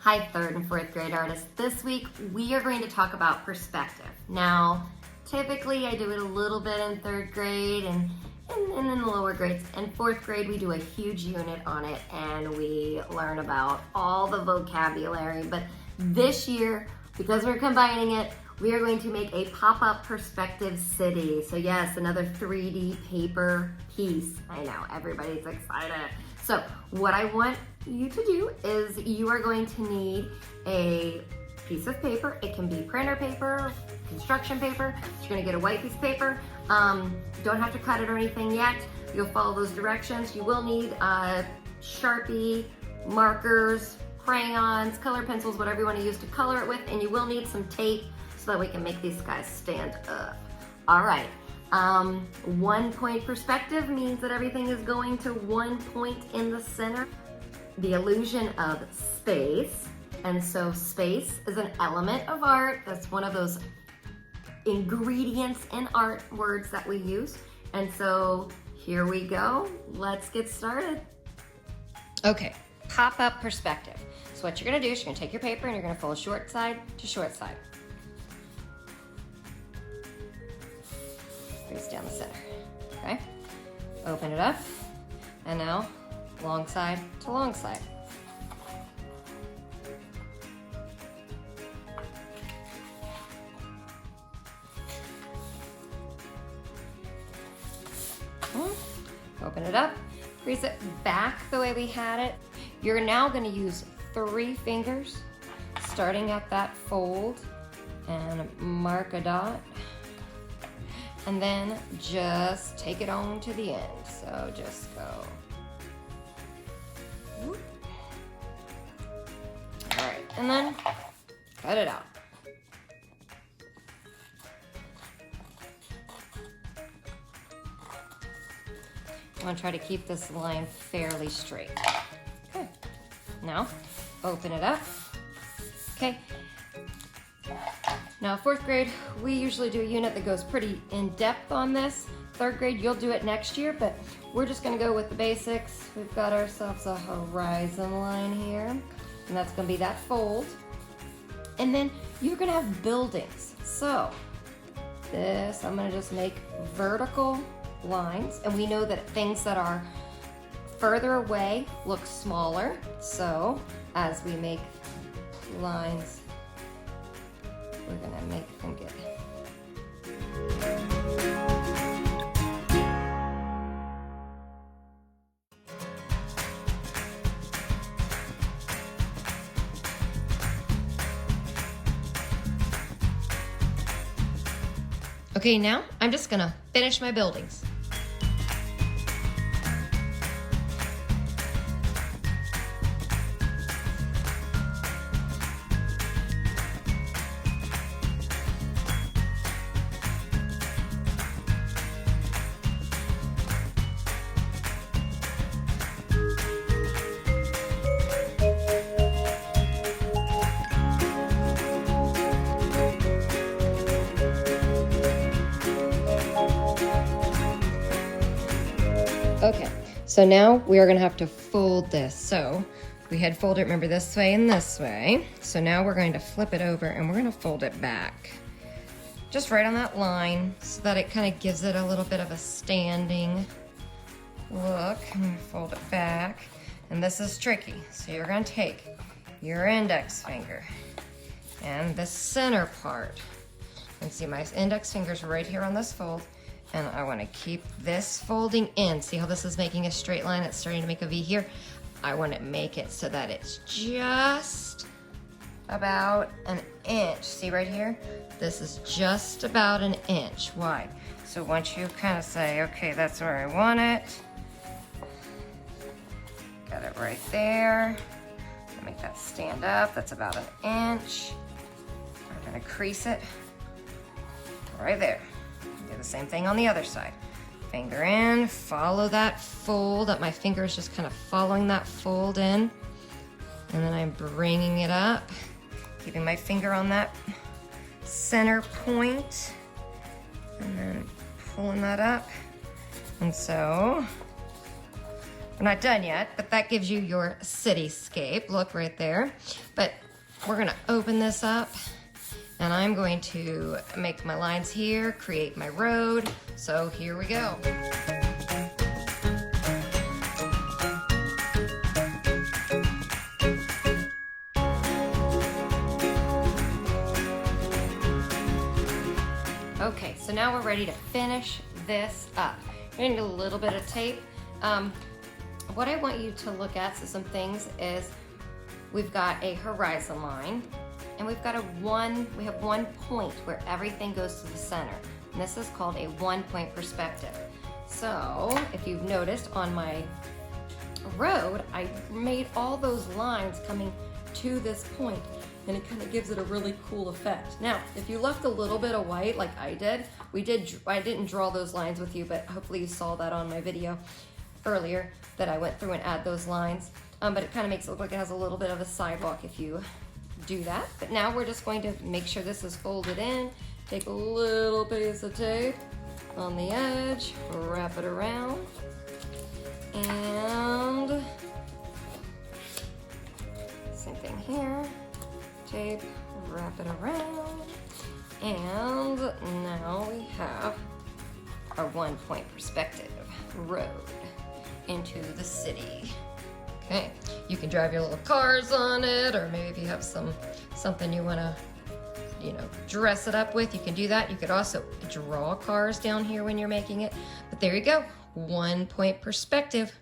Hi, third and fourth grade artists. This week we are going to talk about perspective. Now, typically I do it a little bit in third grade and in the lower grades. In fourth grade we do a huge unit on it and we learn about all the vocabulary. But this year, because we're combining it, we are going to make a pop-up perspective city. So yes, another 3D paper piece. I know, everybody's excited. So what I want you to do is you are going to need a piece of paper. It can be printer paper, construction paper. You're gonna get a white piece of paper. Don't have to cut it or anything yet. You'll follow those directions. You will need Sharpie, markers, crayons, color pencils, whatever you want to use to color it with, and you will need some tape so that we can make these guys stand up. All right. 1 point perspective means that everything is going to 1 point in the center. The illusion of space, and so space is an element of art. That's one of those ingredients in art words that we use. And so here we go. Let's get started. Okay, pop-up perspective. So what you're gonna do is you're gonna take your paper and you're gonna fold short side to short side. Face down the center, okay? Open it up, and now long side to long side. Open it up, crease it back the way we had it. You're now gonna use 3 fingers, starting at that fold, and mark a dot. And then just take it on to the end. So just go. Whoop. All right, and then cut it out. I'm gonna try to keep this line fairly straight. Okay, now open it up. Okay. Now, 4th grade, we usually do a unit that goes pretty in-depth on this. 3rd grade, you'll do it next year, but we're just gonna go with the basics. We've got ourselves a horizon line here, and that's gonna be that fold. And then you're gonna have buildings. So this, I'm gonna just make vertical lines, and we know that things that are further away look smaller. So as we make lines, we're gonna make them get. Okay, now I'm just gonna finish my buildings. Okay, so now we are gonna have to fold this. So we had folded, remember, this way and this way. So now we're going to flip it over and we're gonna fold it back. Just right on that line so that it kind of gives it a little bit of a standing look. I'm gonna fold it back. And this is tricky. So you're gonna take your index finger and the center part. And see my index finger's right here on this fold. And I want to keep this folding in. See how this is making a straight line? It's starting to make a V here. I want to make it so that it's just about an inch. See right here? This is just about an inch wide. So once you kind of say, okay, that's where I want it. Got it right there. Make that stand up. That's about an inch. We're going to crease it right there. Do the same thing on the other side. Finger in, follow that fold. That my finger is just kind of following that fold in. And then I'm bringing it up, keeping my finger on that center point, and then pulling that up. And so We're not done yet, but that gives you your cityscape. Look right there. But we're gonna open this up and I'm going to make my lines here, create my road. So here we go. Okay, so now we're ready to finish this up. We're gonna do a little bit of tape. What I want you to look at, so some things is, we've got a horizon line, and we have one point where everything goes to the center. And this is called a 1-point perspective. So, if you've noticed on my road, I made all those lines coming to this point, and it kind of gives it a really cool effect. Now, if you left a little bit of white like I did, I didn't draw those lines with you, but hopefully you saw that on my video earlier that I went through and add those lines. But it kind of makes it look like it has a little bit of a sidewalk if you do that. But now we're just going to make sure this is folded in, take a little piece of tape on the edge, wrap it around, and same thing here, tape, wrap it around, and now we have our 1-point perspective road into the city. Okay, you can drive your little cars on it, or maybe if you have something you want to, dress it up with, you can do that. You could also draw cars down here when you're making it. But there you go, 1-point perspective.